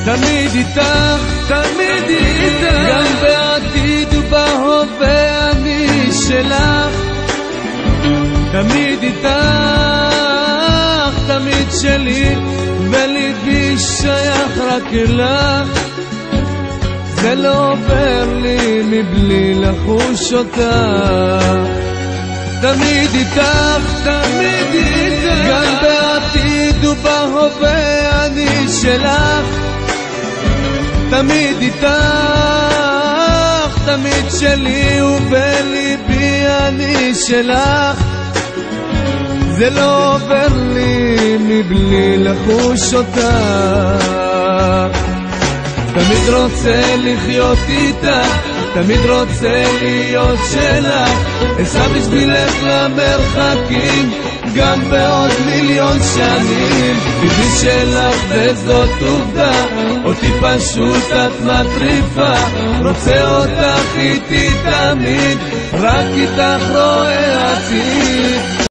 תמיד איתך, תמיד איתך, גם בעתיד ובהווה אני שלך. תמיד איתך, תמיד שלי, וליבי שייך רק אלך. זה לא עובר לי מבלי לחוש אותך. תמיד איתך, תמיד איתך, גם בעתיד ובהווה אני שלך. תמיד איתך, תמיד שלי, ובליבי אני שלך. זה לא עובר לי מבלי לחוש אותך. תמיד רוצה לחיות איתך, תמיד רוצה להיות שלך. אסע בשבילך למרחקים, גם בעוד מיליון שנים. ליבי שלך וזאת עובדה, אותי פשוט את מטריפה. רוצה אותך איתי תמיד, רק איתך רואה עתיד.